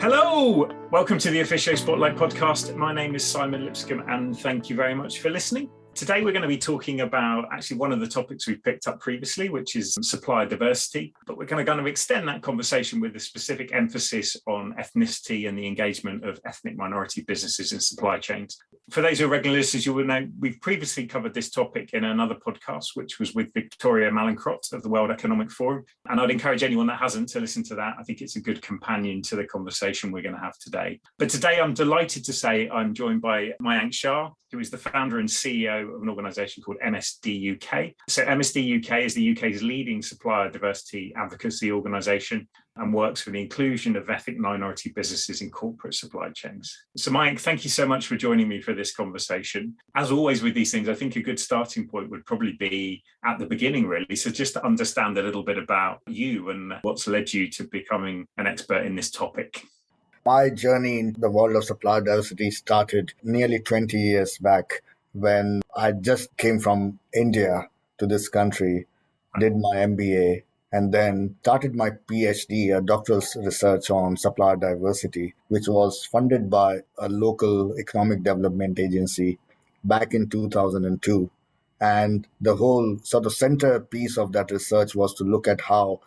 Hello, welcome to the Officio Spotlight podcast. My name is Simon Lipscomb and thank you very much for listening. Today we're going to be talking about actually one of the topics we picked up previously, which is supplier diversity, but we're going to kind of extend that conversation with a specific emphasis on ethnicity and the engagement of ethnic minority businesses in supply chains. For those who are regular listeners, you will know we've previously covered this topic in another podcast, which was with Victoria Mallinckrodt of the World Economic Forum. And I'd encourage anyone that hasn't to listen to that. I think it's a good companion to the conversation we're going to have today. But today I'm delighted to say I'm joined by Mayank Shah, who is the founder and CEO of an organisation called MSDUK. So MSDUK is the UK's leading supplier diversity advocacy organisation and works for the inclusion of ethnic minority businesses in corporate supply chains. So Mayank, thank you so much for joining me for this conversation. As always with these things, I think a good starting point would probably be at the beginning, really. So just to understand a little bit about you and what's led you to becoming an expert in this topic. My journey in the world of supplier diversity started nearly 20 years back when I just came from India to this country, did my MBA, and then started my PhD, a doctoral research on supplier diversity, which was funded by a local economic development agency back in 2002. And the whole sort of centerpiece of that research was to look at how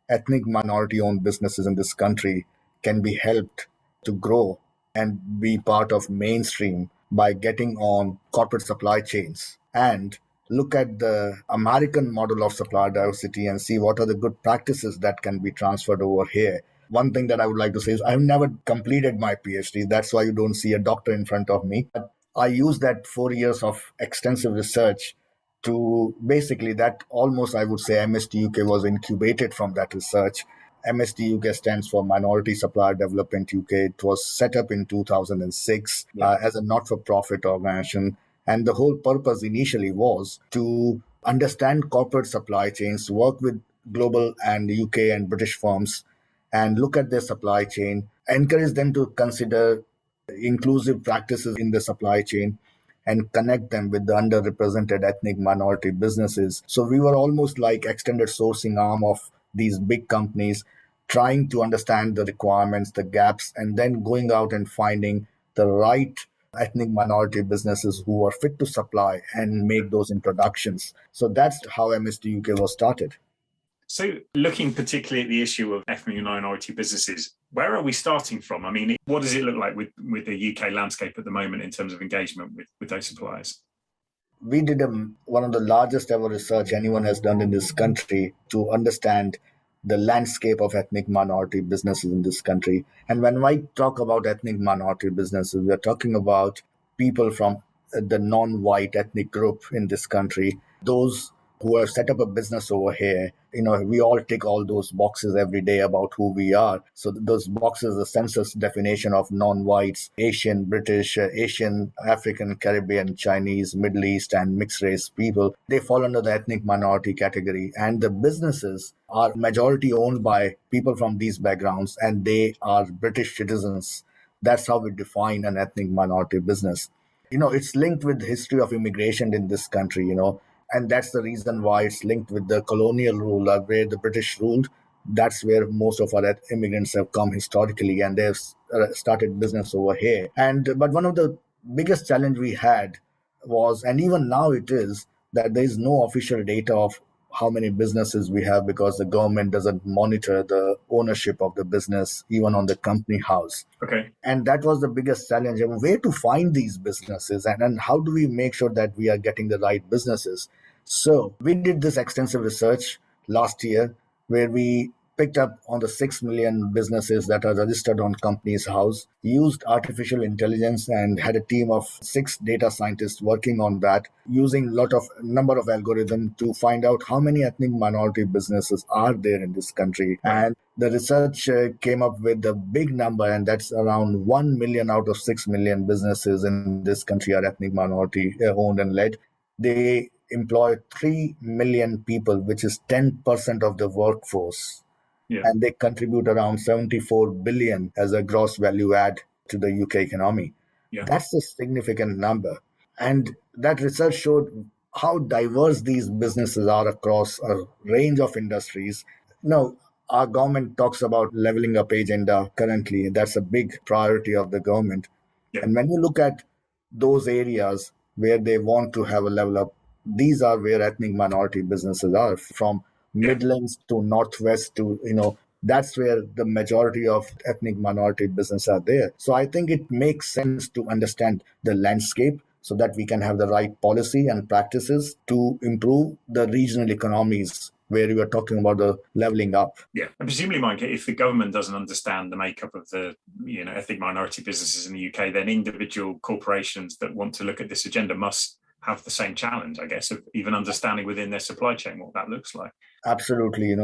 ethnic minority-owned businesses in this country can be helped to grow and be part of mainstream by getting on corporate supply chains and look at the American model of supplier diversity and see what are the good practices that can be transferred over here. One thing that I would like to say is I've never completed my PhD. That's why you don't see a doctor in front of me. But I used that 4 years of extensive research to basically that almost, I would say, MSDUK was incubated from that research. MSDUK stands for Minority Supplier Development UK. It was set up in 2006 as a not-for-profit organization. And the whole purpose initially was to understand corporate supply chains, work with global and UK and British firms, and look at their supply chain, encourage them to consider inclusive practices in the supply chain, and connect them with the underrepresented ethnic minority businesses. So we were almost like extended sourcing arm of these big companies, trying to understand the requirements, the gaps, and then going out and finding the right ethnic minority businesses who are fit to supply and make those introductions. So that's how MSDUK was started. So looking particularly at the issue of ethnic minority businesses, where are we starting from? I mean, what does it look like with the UK landscape at the moment in terms of engagement with those suppliers? We did one of the largest ever research anyone has done in this country to understand the landscape of ethnic minority businesses in this country. And when I talk about ethnic minority businesses, we are talking about people from the non-white ethnic group in this country, those who have set up a business over here. You know, we all tick all those boxes every day about who we are. So those boxes, the census definition of non-whites, Asian, British, Asian, African, Caribbean, Chinese, Middle East, and mixed race people, they fall under the ethnic minority category. And the businesses are majority owned by people from these backgrounds, and they are British citizens. That's how we define an ethnic minority business. You know, it's linked with the history of immigration in this country, and that's the reason why it's linked with the colonial rule where the British ruled. That's where most of our immigrants have come historically, and they've started business over here. But one of the biggest challenge we had was, and even now it is, that there is no official data of how many businesses we have because the government doesn't monitor the ownership of the business, even on the company house. Okay. And that was the biggest challenge. Where to find these businesses and how do we make sure that we are getting the right businesses? So we did this extensive research last year where we picked up on the 6 million businesses that are registered on Companies House, used artificial intelligence and had a team of 6 data scientists working on that, using number of algorithms to find out how many ethnic minority businesses are there in this country. And the research came up with a big number, and that's around 1 million out of 6 million businesses in this country are ethnic minority owned and led. They employ 3 million people, which is 10% of the workforce. Yeah. And they contribute around 74 billion as a gross value add to the UK economy. Yeah. That's a significant number. And that research showed how diverse these businesses are across a range of industries. Now, our government talks about leveling up agenda currently. That's a big priority of the government. Yeah. And when you look at those areas where they want to have a level up, these are where ethnic minority businesses are, from Yeah. Midlands to Northwest to, that's where the majority of ethnic minority businesses are there. So I think it makes sense to understand the landscape so that we can have the right policy and practices to improve the regional economies where you are talking about the leveling up. Yeah, and presumably, Mike, if the government doesn't understand the makeup of the ethnic minority businesses in the UK, then individual corporations that want to look at this agenda must have the same challenge, I guess, of even understanding within their supply chain what that looks like. Absolutely,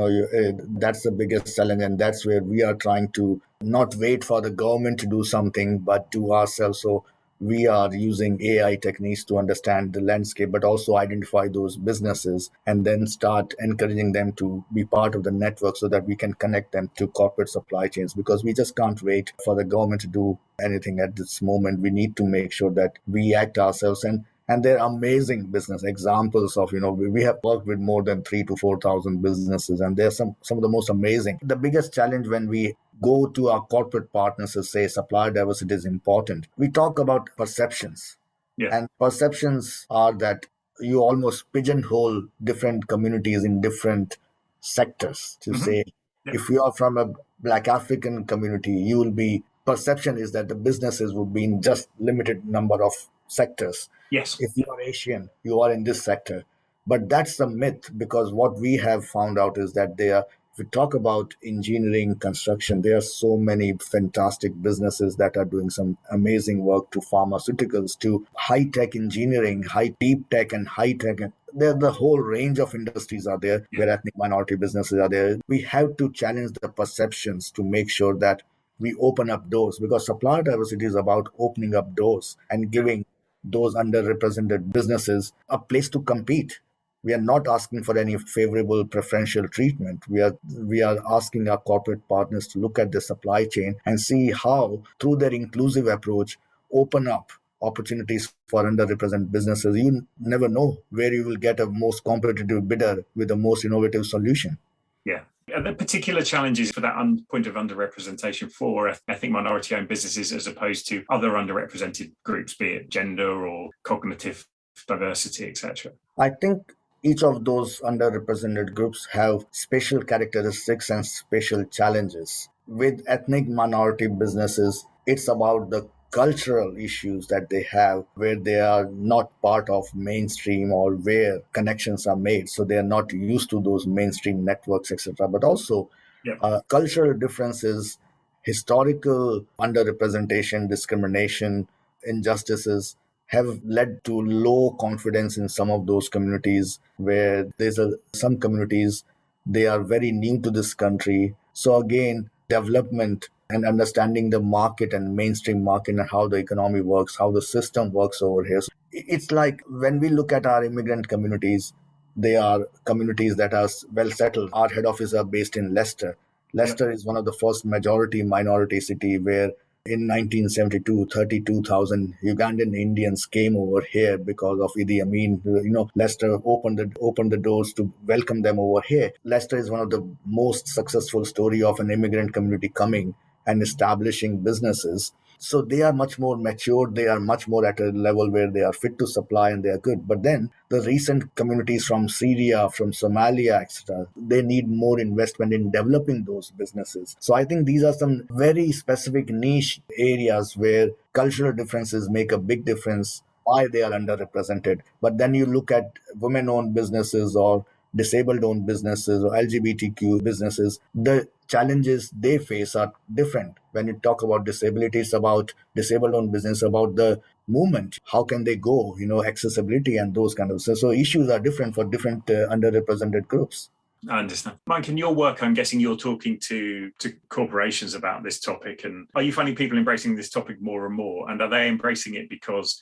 that's the biggest challenge, and that's where we are trying to not wait for the government to do something, but do ourselves. So we are using AI techniques to understand the landscape, but also identify those businesses and then start encouraging them to be part of the network so that we can connect them to corporate supply chains, because we just can't wait for the government to do anything at this moment. We need to make sure that we act ourselves, and they're amazing business examples of, we have worked with more than 3 to 4,000 businesses, and they're some of the most amazing. The biggest challenge when we go to our corporate partners to say supplier diversity is important, we talk about perceptions. Yeah. And perceptions are that you almost pigeonhole different communities in different sectors to say, if you are from a Black African community, you will be, perception is that the businesses would be in just limited number of sectors. Yes. If you are Asian, you are in this sector. But that's the myth, because what we have found out is that if we talk about engineering, construction, there are so many fantastic businesses that are doing some amazing work, to pharmaceuticals, to high-tech engineering, deep tech and high-tech. The whole range of industries are there where ethnic minority businesses are there. We have to challenge the perceptions to make sure that we open up doors, because supplier diversity is about opening up doors and giving those underrepresented businesses a place to compete. We are not asking for any favorable preferential treatment. We are asking our corporate partners to look at the supply chain and see how, through their inclusive approach, open up opportunities for underrepresented businesses. You never know where you will get a most competitive bidder with the most innovative solution. Yeah. Are there particular challenges for that point of underrepresentation for ethnic minority-owned businesses as opposed to other underrepresented groups, be it gender or cognitive diversity, etc.? I think each of those underrepresented groups have special characteristics and special challenges. With ethnic minority businesses, it's about the cultural issues that they have, where they are not part of mainstream or where connections are made, so they are not used to those mainstream networks, etc. But also cultural differences, historical underrepresentation, discrimination, injustices have led to low confidence in some of those communities, where some communities, they are very new to this country. So again, development and understanding the market and mainstream market and how the economy works, how the system works over here. So it's like when we look at our immigrant communities, they are communities that are well settled. Our head office are based in Leicester. Leicester is one of the first majority minority city where in 1972, 32,000 Ugandan Indians came over here because of Idi Amin. Leicester opened the doors to welcome them over here. Leicester is one of the most successful story of an immigrant community coming and establishing businesses. So they are much more matured. They are much more at a level where they are fit to supply and they are good. But then the recent communities from Syria, from Somalia, etc., they need more investment in developing those businesses. So I think these are some very specific niche areas where cultural differences make a big difference, why they are underrepresented. But then you look at women-owned businesses or disabled-owned businesses or LGBTQ businesses, the challenges they face are different. When you talk about disability, it's about disabled-owned business, about the movement. How can they go? Accessibility and those kind of stuff. So issues are different for different underrepresented groups. I understand. Mike, in your work, I'm guessing you're talking to corporations about this topic. And are you finding people embracing this topic more and more? And are they embracing it because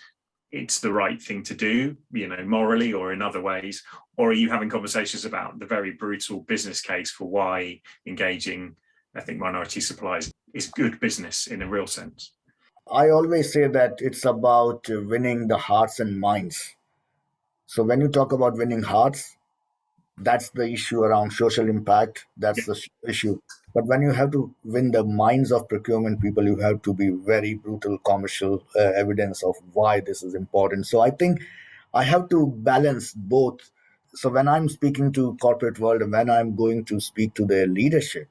it's the right thing to do, morally or in other ways? Or are you having conversations about the very brutal business case for why engaging ethnic minority suppliers is good business in a real sense? I always say that it's about winning the hearts and minds. So when you talk about winning hearts, That's the issue around social impact. Yeah. That's the issue. But when you have to win the minds of procurement people, you have to be very brutal commercial evidence of why this is important. So I think I have to balance both. So when I'm speaking to corporate world and when I'm going to speak to their leadership,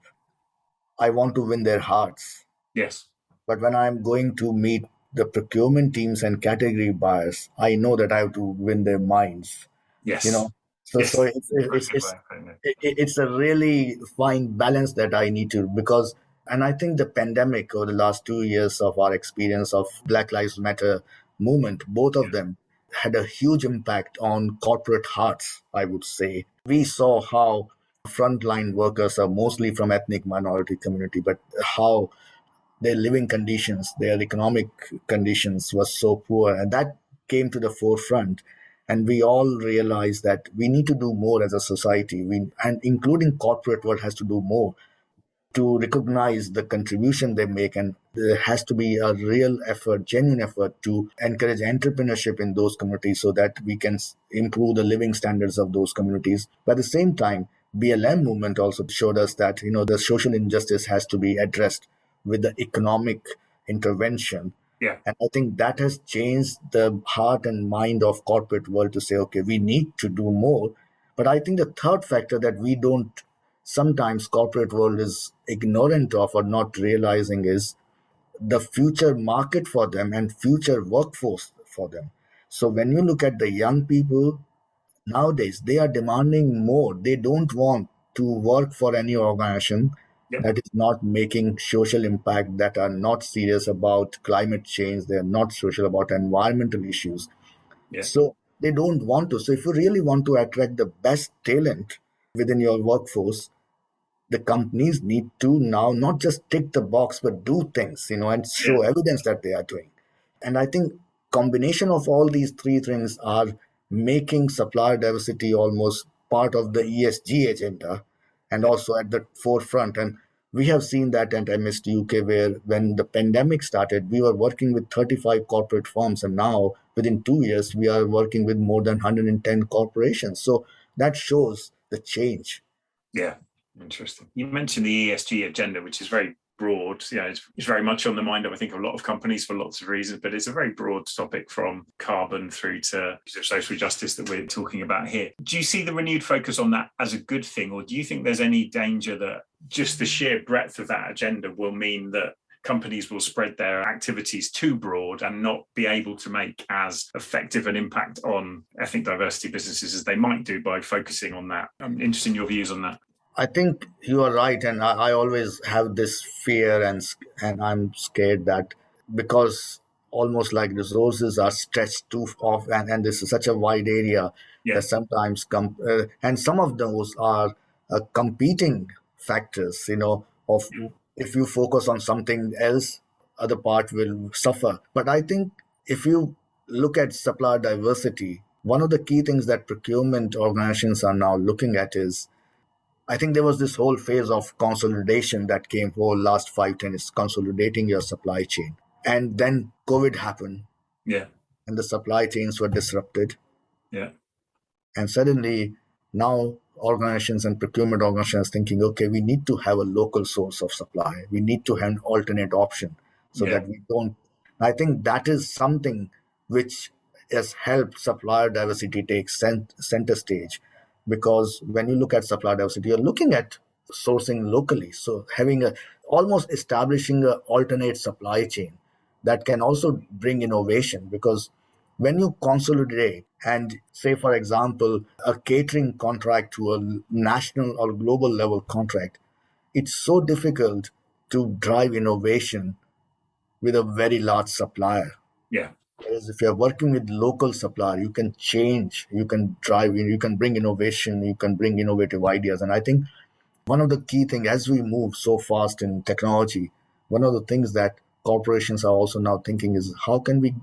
I want to win their hearts. Yes. But when I'm going to meet the procurement teams and category buyers, I know that I have to win their minds. You Yes. know, so Yes. it's Very it's good way it's of putting it. it's a really fine balance that I need to, because, and I think the pandemic over the last 2 years of our experience of Black Lives Matter movement, both of them had a huge impact on corporate hearts, I would say. We saw how frontline workers are mostly from ethnic minority community, but how their living conditions, their economic conditions was so poor, and that came to the forefront. And we all realized that we need to do more as a society. And including corporate world has to do more to recognize the contribution they make, and there has to be a real effort, genuine effort, to encourage entrepreneurship in those communities so that we can improve the living standards of those communities. But at the same time, BLM movement also showed us that the social injustice has to be addressed with the economic intervention. Yeah. And I think that has changed the heart and mind of corporate world to say, okay, we need to do more. But I think the third factor that we don't, sometimes corporate world is ignorant of or not realizing, is the future market for them and future workforce for them. So when you look at the young people nowadays, they are demanding more. They don't want to work for any organization Yep. that is not making social impact, that are not serious about climate change, they are not social about environmental issues. Yeah. So they don't want to. So if you really want to attract the best talent within your workforce, the companies need to now not just tick the box but do things, and Yeah. show evidence that they are doing. And I think combination of all these three things are making supplier diversity almost part of the ESG agenda, and Yeah. also at the forefront. And we have seen that at MSDUK, where when the pandemic started, we were working with 35 corporate firms, and now within 2 years we are working with more than 110 corporations. So that shows the change. Yeah, interesting. You mentioned the ESG agenda, which is very broad. Yeah, it's very much on the mind of, I think, a lot of companies for lots of reasons, but it's a very broad topic, from carbon through to social justice that we're talking about here. Do you see the renewed focus on that as a good thing, or do you think there's any danger that just the sheer breadth of that agenda will mean that companies will spread their activities too broad and not be able to make as effective an impact on ethnic diversity businesses as they might do by focusing on that? I'm interested in your views on that. I think you are right, and I always have this fear, and I'm scared that, because almost like resources are stretched too off, and this is such a wide area Yeah. that sometimes and some of those are competing factors. Of, if you focus on something else, other part will suffer. But I think if you look at supplier diversity, one of the key things that procurement organizations are now looking at is, I think there was this whole phase of consolidation that came for last 5, 10 years, consolidating your supply chain. And then COVID happened Yeah. and the supply chains were disrupted. Yeah. And suddenly now organizations and procurement organizations thinking, okay, we need to have a local source of supply. We need to have an alternate option so Yeah. that we don't. I think that is something which has helped supplier diversity take center stage, because when you look at supplier diversity, you're looking at sourcing locally. So having almost establishing an alternate supply chain that can also bring innovation, because when you consolidate and say, for example, a catering contract to a national or global level contract, it's so difficult to drive innovation with a very large supplier. Yeah. Whereas if you're working with local supplier, you can change, you can drive, you can bring innovation, you can bring innovative ideas. And I think one of the key things, as we move so fast in technology, one of the things that corporations are also now thinking is, how can we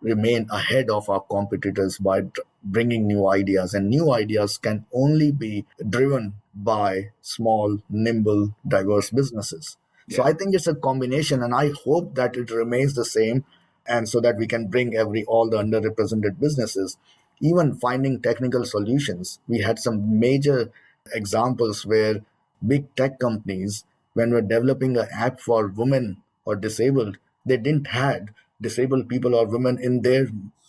remain ahead of our competitors by bringing new ideas? And new ideas can only be driven by small, nimble, diverse businesses. So Yeah. I think it's a combination, and I hope that it remains the same, and so that we can bring all the underrepresented businesses even finding technical solutions. We had some major examples where big tech companies, when we're developing an app for women or disabled, they didn't had disabled people or women in their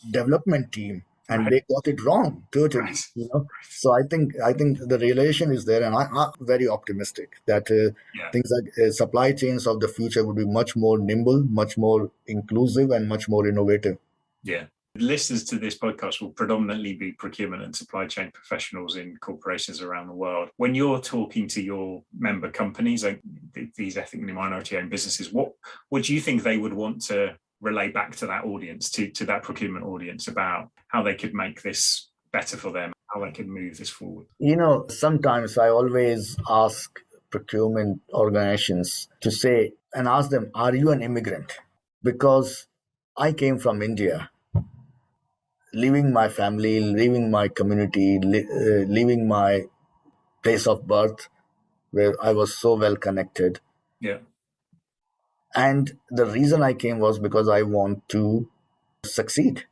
development team, and Right. they got it wrong totally. Right. So I think the relation is there, and I'm very optimistic that Yeah. things like supply chains of the future would be much more nimble, much more inclusive, and much more innovative. Yeah. Listeners to this podcast will predominantly be procurement and supply chain professionals in corporations around the world. When you're talking to your member companies, like these ethnically minority-owned businesses, what do you think they would want to relay back to that audience, to that procurement audience, about how they could make this better for them, how they could move this forward? Sometimes I always ask procurement organizations to say and ask them, are you an immigrant? Because I came from India, leaving my family, leaving my community, leaving my place of birth where I was so well connected. Yeah. And the reason I came was because I want to succeed.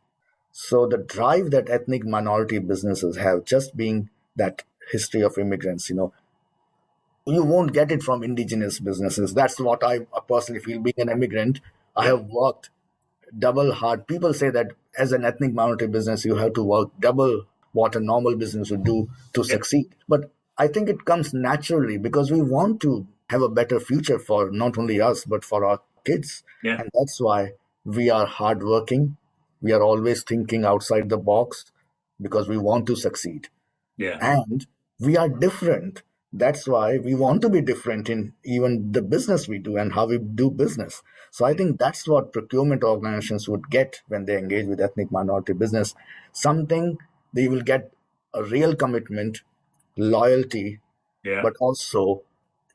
So the drive that ethnic minority businesses have, just being that history of immigrants, you won't get it from indigenous businesses. That's what I personally feel. Being an immigrant, I Yeah. have worked double hard. People say that as an ethnic minority business, you have to work double what a normal business would do to Yeah. succeed. But I think it comes naturally because we want to have a better future for not only us, but for our kids. Yeah. And that's why we are hardworking. We are always thinking outside the box because we want to succeed. Yeah. And we are different. That's why we want to be different in even the business we do and how we do business. So I think that's what procurement organizations would get when they engage with ethnic minority business. Something they will get a real commitment, loyalty, Yeah. but also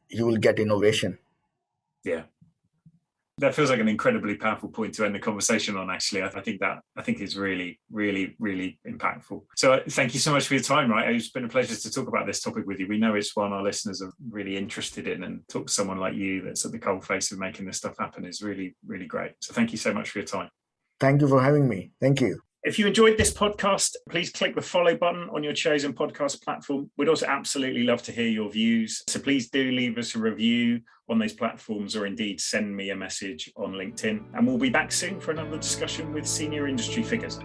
you will get innovation. Yeah. That feels like an incredibly powerful point to end the conversation on, actually. I think it's really, really, really impactful. So thank you so much for your time, right? It's been a pleasure to talk about this topic with you. We know it's one our listeners are really interested in, and talk to someone like you that's at the coalface of making this stuff happen is really, really great. So thank you so much for your time. Thank you for having me. Thank you. If you enjoyed this podcast, please click the follow button on your chosen podcast platform. We'd also absolutely love to hear your views. So please do leave us a review on those platforms, or indeed send me a message on LinkedIn. And we'll be back soon for another discussion with senior industry figures.